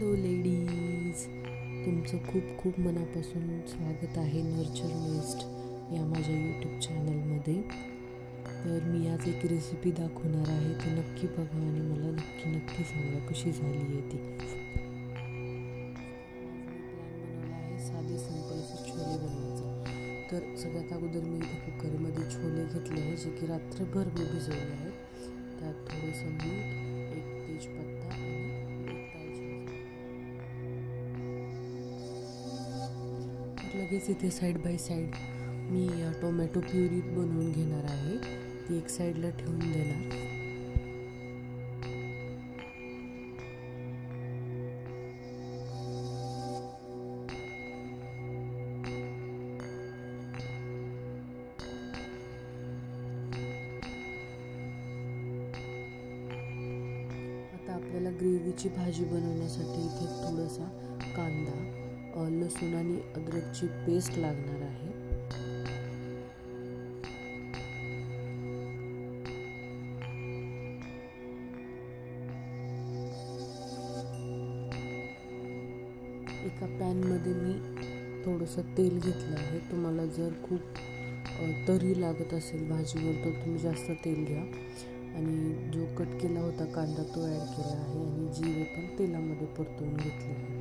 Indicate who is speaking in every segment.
Speaker 1: Hello ladies, तुमचं खूप खूप मनापासून स्वागत आहे नर्चर नेस्ट या माझ्या यूट्यूब चॅनलमध्ये. तर मी आज एक रेसिपी दाखवणार आहे, ती नक्की बघा आणि मला नक्की सांगा कशी झाली आहे ती. प्लॅन बनवला आहे साधे सिंपल असे छोले बनवायचे. तर सगळ्यात अगोदर मी इथे कुकरमध्ये छोले घेतले आहे, जे की रात्रभर मी भिजवले आहेत. त्यात थोडंसं मीठ, एक तेजपत्ता आणि लगेच इथे side by side me tomato puree बनवून घेणार आहे, ती एक साईडला ठेवून देणार. आता आपल्याला ग्रेव्हीची भाजी बनवण्यासाठी इथे थोडासा कांदा, लसूण आणि अद्रकची पेस्ट लागणार आहे. एका पॅनमध्ये मी थोडंसं तेल घेतलं आहे. तुम्हाला जर खूप तरी लागत असेल भाजीवर तर तुम्ही जास्त तेल घ्या. आणि जो कट केला होता कांदा तो ॲड केला आहे आणि जिरे पण तेलामध्ये परतवून घेतले आहेत.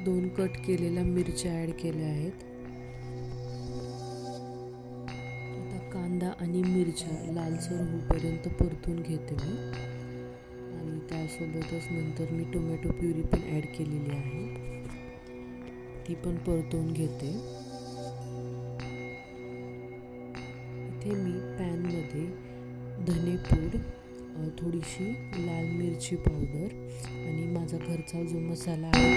Speaker 1: दोन कट केलेल्या मिरच्या ॲड केल्या आहेत. आता कांदा आणि मिरच्या लालसर होईपर्यंत परतून घेते मी आणि त्यासोबतच नंतर मी टोमॅटो प्युरी पण ॲड केलेली आहे, ती पण परतून घेते. इथे मी पॅनमध्ये धनेपूड, थोडीशी लाल मिरची पावडर आणि माझा घरचा जो मसाला आहे